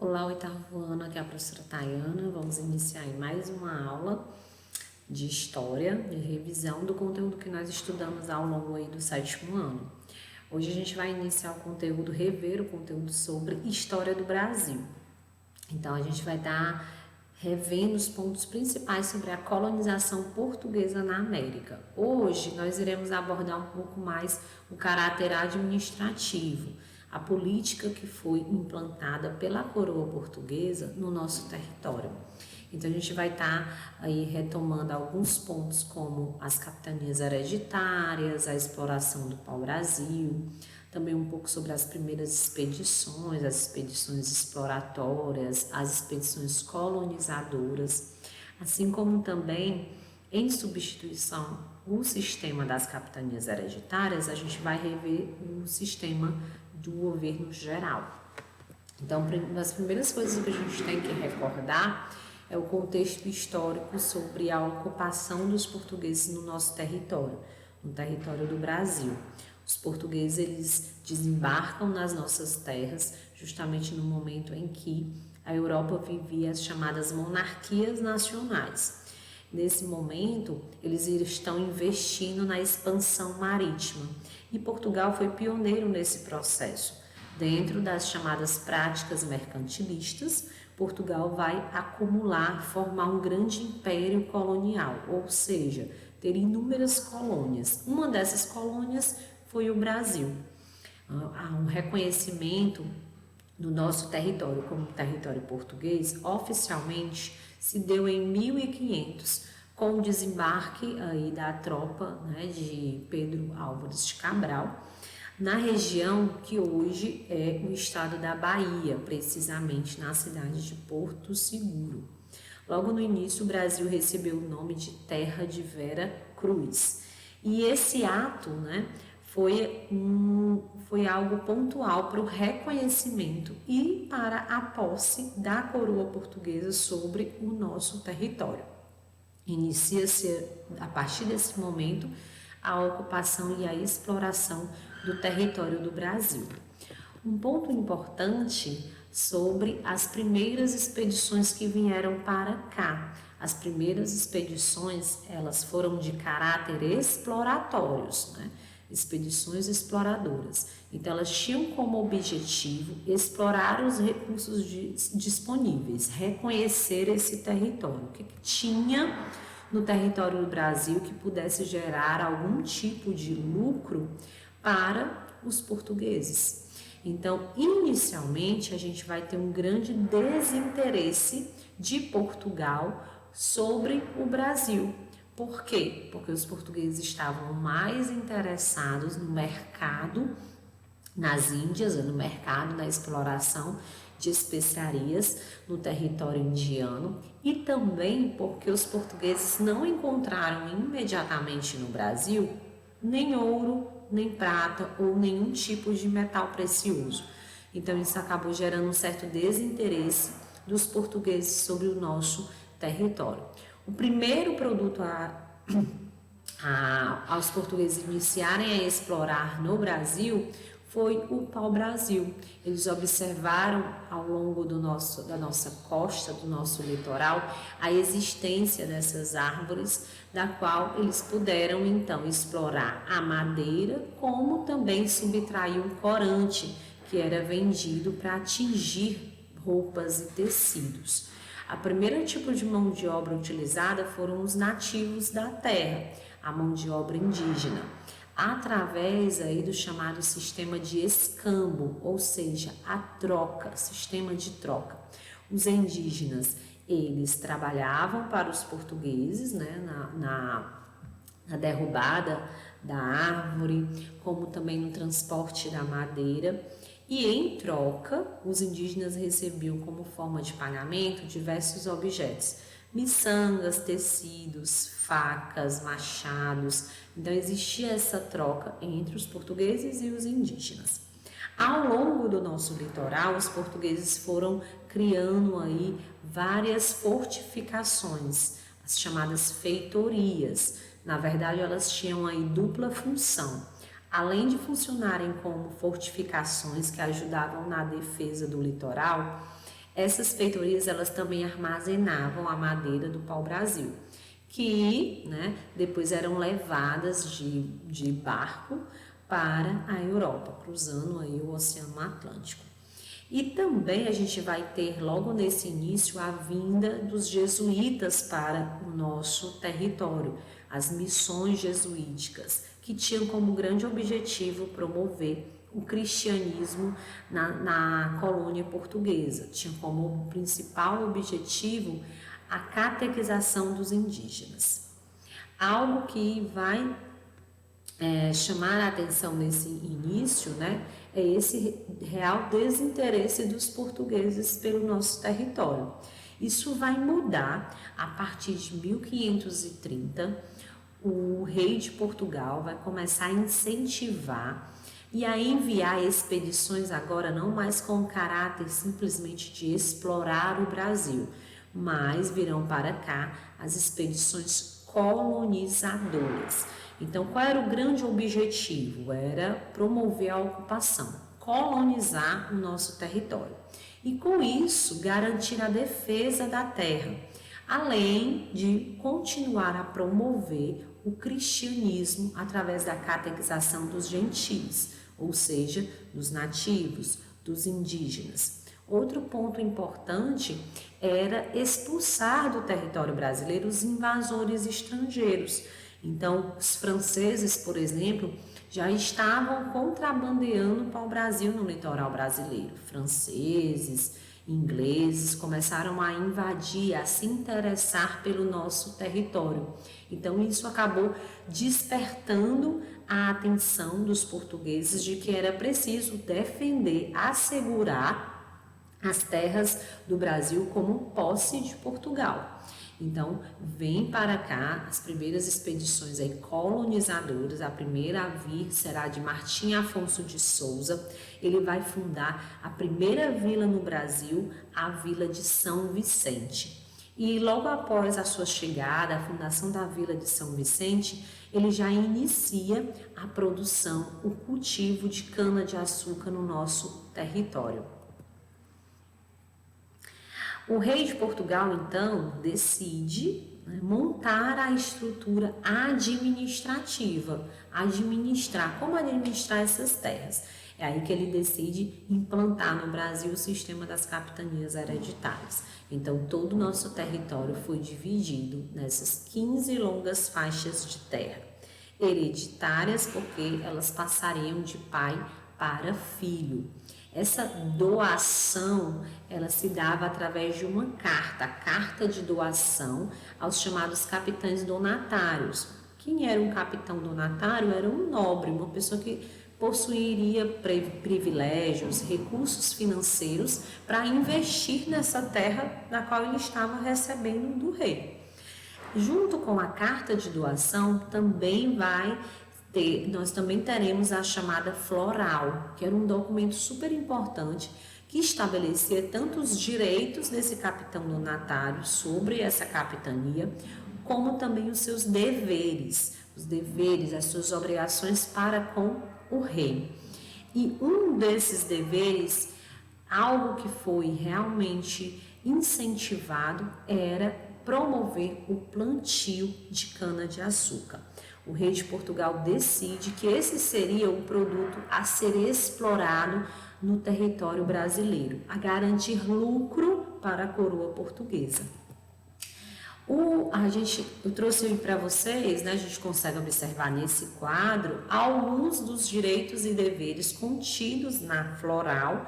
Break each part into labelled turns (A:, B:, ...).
A: Olá, oitavo ano, aqui é a professora Tayana. Vamos iniciar em mais uma aula de história, de revisão do conteúdo que nós estudamos ao longo aí do sétimo ano. Hoje a gente vai iniciar o conteúdo, rever o conteúdo sobre história do Brasil. Então a gente vai estar revendo os pontos principais sobre a colonização portuguesa na América. Hoje nós iremos abordar um pouco mais o caráter administrativo, a política que foi implantada pela coroa portuguesa no nosso território. Então a gente vai estar aí retomando alguns pontos como as capitanias hereditárias, a exploração do pau-brasil, também um pouco sobre as primeiras expedições, as expedições exploratórias, as expedições colonizadoras, assim como também, em substituição o sistema das capitanias hereditárias, a gente vai rever o sistema do governo geral. Então, uma das primeiras coisas que a gente tem que recordar é o contexto histórico sobre a ocupação dos portugueses no nosso território, no território do Brasil. Os portugueses, eles desembarcam nas nossas terras justamente no momento em que a Europa vivia as chamadas monarquias nacionais. Nesse momento, eles estão investindo na expansão marítima e Portugal foi pioneiro nesse processo. Dentro das chamadas práticas mercantilistas, Portugal vai acumular, formar um grande império colonial, ou seja, ter inúmeras colônias. Uma dessas colônias foi o Brasil. Há um reconhecimento do nosso território como território português, oficialmente se deu em 1500, com o desembarque aí da tropa, de Pedro Álvares de Cabral, na região que hoje é o estado da Bahia, precisamente na cidade de Porto Seguro. Logo no início, o Brasil recebeu o nome de Terra de Vera Cruz. E esse ato, foi algo pontual para o reconhecimento e para a posse da coroa portuguesa sobre o nosso território. Inicia-se, a partir desse momento, a ocupação e a exploração do território do Brasil. Um ponto importante sobre as primeiras expedições que vieram para cá. As primeiras expedições, elas foram de caráter exploratórios, expedições exploradoras. Então, elas tinham como objetivo explorar os recursos disponíveis, reconhecer esse território, o que tinha no território do Brasil que pudesse gerar algum tipo de lucro para os portugueses. Então, inicialmente, a gente vai ter um grande desinteresse de Portugal sobre o Brasil. Por quê? Porque os portugueses estavam mais interessados no mercado nas Índias, no mercado da exploração de especiarias no território indiano, e também porque os portugueses não encontraram imediatamente no Brasil nem ouro, nem prata ou nenhum tipo de metal precioso. Então isso acabou gerando um certo desinteresse dos portugueses sobre o nosso território. O primeiro produto aos portugueses iniciarem a explorar no Brasil foi o pau-brasil. Eles observaram ao longo da nossa costa, do nosso litoral, a existência dessas árvores, da qual eles puderam então explorar a madeira, como também subtrair um corante que era vendido para atingir roupas e tecidos. A primeira tipo de mão de obra utilizada foram os nativos da terra, a mão de obra indígena, através aí do chamado sistema de escambo, ou seja, a troca, sistema de troca. Os indígenas, eles trabalhavam para os portugueses, na derrubada da árvore, como também no transporte da madeira, e em troca, os indígenas recebiam como forma de pagamento diversos objetos, miçangas, tecidos, facas, machados. Então existia essa troca entre os portugueses e os indígenas. Ao longo do nosso litoral, os portugueses foram criando aí várias fortificações, as chamadas feitorias. Na verdade, elas tinham aí dupla função. Além de funcionarem como fortificações que ajudavam na defesa do litoral, Essas feitorias, elas também armazenavam a madeira do pau-brasil, que, né, depois eram levadas de barco para a Europa, cruzando aí o Oceano Atlântico. E também a gente vai ter logo nesse início a vinda dos jesuítas para o nosso território, as missões jesuíticas, que tinham como grande objetivo promover o cristianismo na colônia portuguesa. Tinha como principal objetivo a catequização dos indígenas. Algo que vai chamar a atenção nesse início, né, é esse real desinteresse dos portugueses pelo nosso território. Isso vai mudar a partir de 1530. O rei de Portugal vai começar a incentivar e a enviar expedições agora não mais com o caráter simplesmente de explorar o Brasil, mas virão para cá as expedições colonizadoras. Então, qual era o grande objetivo? Era promover a ocupação, colonizar o nosso território. E com isso, garantir a defesa da terra, além de continuar a promover o cristianismo através da catequização dos gentis, ou seja, dos nativos, dos indígenas. Outro ponto importante era expulsar do território brasileiro os invasores estrangeiros. Então, os franceses, por exemplo, já estavam contrabandeando para o Brasil no litoral brasileiro. Franceses, ingleses começaram a invadir, a se interessar pelo nosso território. Então, isso acabou despertando a atenção dos portugueses de que era preciso defender, assegurar as terras do Brasil como posse de Portugal. Então, vem para cá as primeiras expedições aí colonizadoras. A primeira a vir será de Martim Afonso de Souza. Ele vai fundar a primeira vila no Brasil, a Vila de São Vicente. E logo após a sua chegada, a fundação da Vila de São Vicente, ele já inicia a produção, o cultivo de cana-de-açúcar no nosso território. O rei de Portugal, então, decide montar a estrutura administrativa, como administrar essas terras. É aí que ele decide implantar no Brasil o sistema das capitanias hereditárias. Então, todo o nosso território foi dividido nessas 15 longas faixas de terra, hereditárias porque elas passariam de pai para filho. Essa doação, ela se dava através de uma carta, a carta de doação aos chamados capitães donatários. Quem era um capitão donatário? Era um nobre, uma pessoa que possuiria privilégios, recursos financeiros para investir nessa terra da qual ele estava recebendo do rei. Junto com a carta de doação, nós também teremos a chamada floral, que era um documento super importante que estabelecia tanto os direitos desse capitão donatário sobre essa capitania, como também os seus deveres, as suas obrigações para com o rei. E um desses deveres, algo que foi realmente incentivado, era promover o plantio de cana-de-açúcar. O rei de Portugal decide que esse seria um produto a ser explorado no território brasileiro, a garantir lucro para a coroa portuguesa. Eu trouxe para vocês, a gente consegue observar nesse quadro alguns dos direitos e deveres contidos na floral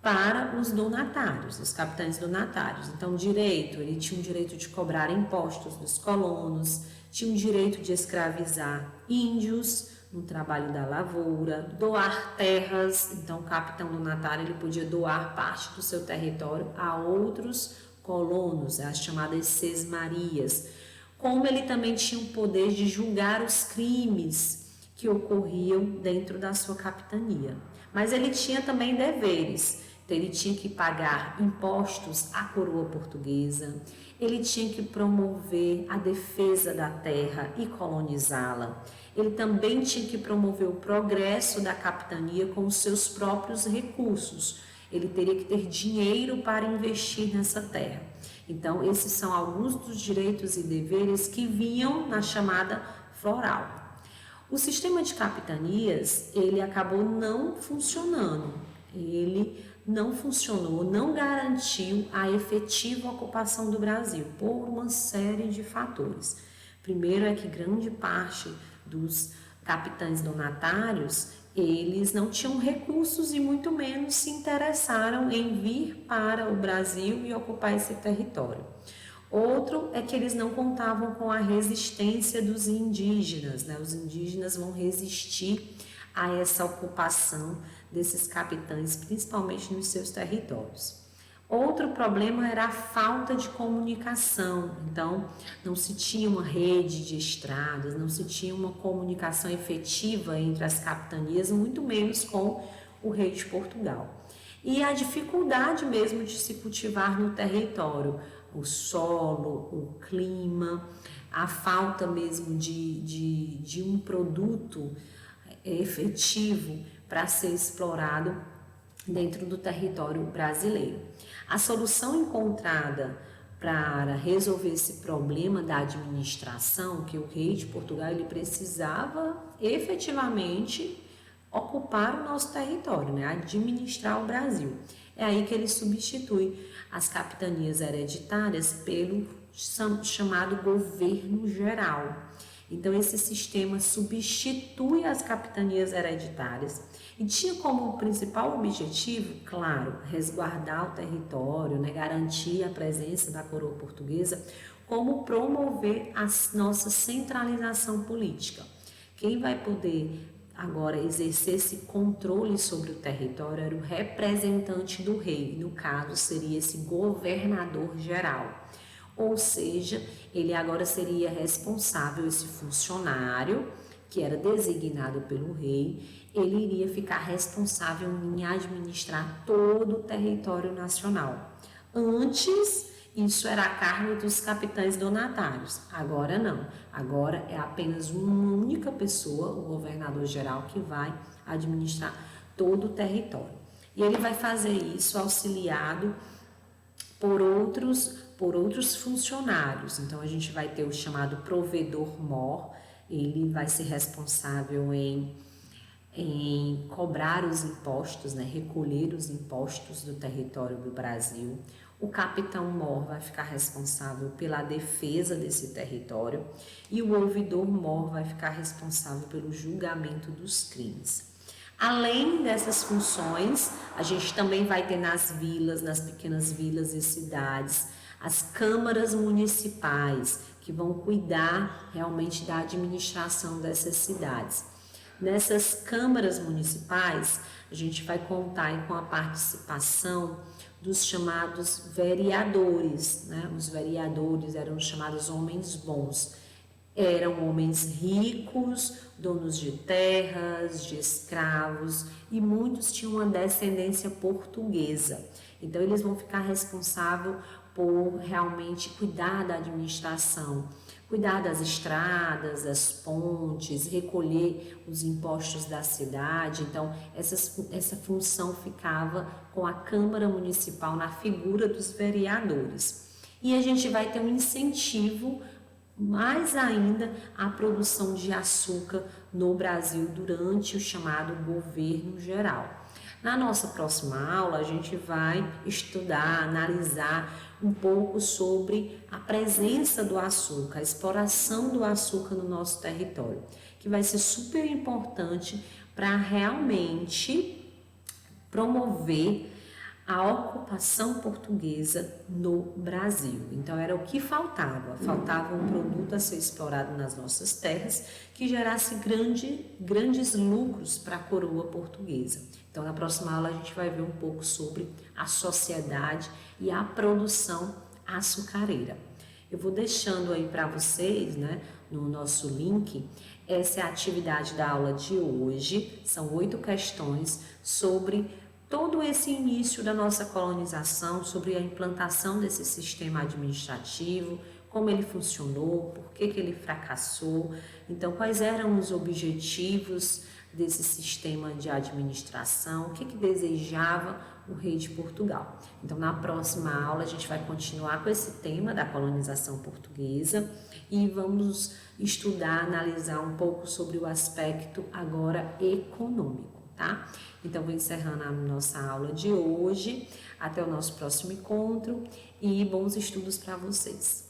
A: para os donatários, os capitães donatários. Então, ele tinha o direito de cobrar impostos dos colonos, tinha o direito de escravizar índios no trabalho da lavoura, doar terras. Então, o capitão donatário ele podia doar parte do seu território a outros colonos, as chamadas sesmarias. Como ele também tinha o poder de julgar os crimes que ocorriam dentro da sua capitania. Mas ele tinha também deveres. Então, ele tinha que pagar impostos à coroa portuguesa, ele tinha que promover a defesa da terra e colonizá-la. Ele também tinha que promover o progresso da capitania com os seus próprios recursos. ele teria que ter dinheiro para investir nessa terra. Então, esses são alguns dos direitos e deveres que vinham na chamada floral. O sistema de capitanias, ele acabou não funcionando. Ele não funcionou, não garantiu a efetiva ocupação do Brasil por uma série de fatores. Primeiro é que grande parte dos capitães donatários, eles não tinham recursos e muito menos se interessaram em vir para o Brasil e ocupar esse território. Outro é que eles não contavam com a resistência dos indígenas, né? Os indígenas vão resistir a essa ocupação desses capitães, principalmente nos seus territórios. Outro problema era a falta de comunicação, então não se tinha uma rede de estradas, não se tinha uma comunicação efetiva entre as capitanias, muito menos com o rei de Portugal. E a dificuldade mesmo de se cultivar no território, o solo, o clima, a falta mesmo de um produto efetivo para ser explorado dentro do território brasileiro. A solução encontrada para resolver esse problema da administração, que o rei de Portugal ele precisava efetivamente ocupar o nosso território, né? Administrar o Brasil. É aí que ele substitui as capitanias hereditárias pelo chamado governo geral. Então, esse sistema substitui as capitanias hereditárias e tinha como principal objetivo, claro, resguardar o território, né, garantir a presença da coroa portuguesa, como promover a nossa centralização política. Quem vai poder agora exercer esse controle sobre o território era o representante do rei, no caso seria esse governador geral. Ou seja, ele agora seria responsável, esse funcionário que era designado pelo rei, ele iria ficar responsável em administrar todo o território nacional. Antes, isso era a cargo dos capitães donatários. Agora não. Agora é apenas uma única pessoa, o governador geral, que vai administrar todo o território. E ele vai fazer isso auxiliado por outros funcionários. Então, a gente vai ter o chamado provedor-mor, ele vai ser responsável em cobrar os impostos, né, recolher os impostos do território do Brasil. O capitão-mor vai ficar responsável pela defesa desse território e o ouvidor-mor vai ficar responsável pelo julgamento dos crimes. Além dessas funções, a gente também vai ter nas vilas, nas pequenas vilas e cidades, as câmaras municipais, que vão cuidar realmente da administração dessas cidades. Nessas câmaras municipais, a gente vai contar com a participação dos chamados vereadores, né? Os vereadores eram chamados homens bons. Eram homens ricos, donos de terras, de escravos, e muitos tinham uma descendência portuguesa. Então, eles vão ficar responsáveis por realmente cuidar da administração, cuidar das estradas, das pontes, recolher os impostos da cidade. Então, essa função ficava com a Câmara Municipal na figura dos vereadores. E a gente vai ter um incentivo mais ainda a produção de açúcar no Brasil durante o chamado governo geral. Na nossa próxima aula, a gente vai estudar, analisar um pouco sobre a presença do açúcar, a exploração do açúcar no nosso território, que vai ser super importante para realmente promover a ocupação portuguesa no Brasil. Então, era o que faltava. Faltava um produto a ser explorado nas nossas terras que gerasse grandes lucros para a coroa portuguesa. Então, na próxima aula, a gente vai ver um pouco sobre a sociedade e a produção açucareira. Eu vou deixando aí para vocês, né, no nosso link, essa é a atividade da aula de hoje. São 8 questões sobre todo esse início da nossa colonização, sobre a implantação desse sistema administrativo, como ele funcionou, por que ele fracassou, então quais eram os objetivos desse sistema de administração, o que desejava o rei de Portugal. Então, na próxima aula, a gente vai continuar com esse tema da colonização portuguesa e vamos estudar, analisar um pouco sobre o aspecto agora econômico, tá? Então, vou encerrando a nossa aula de hoje. Até o nosso próximo encontro e bons estudos para vocês.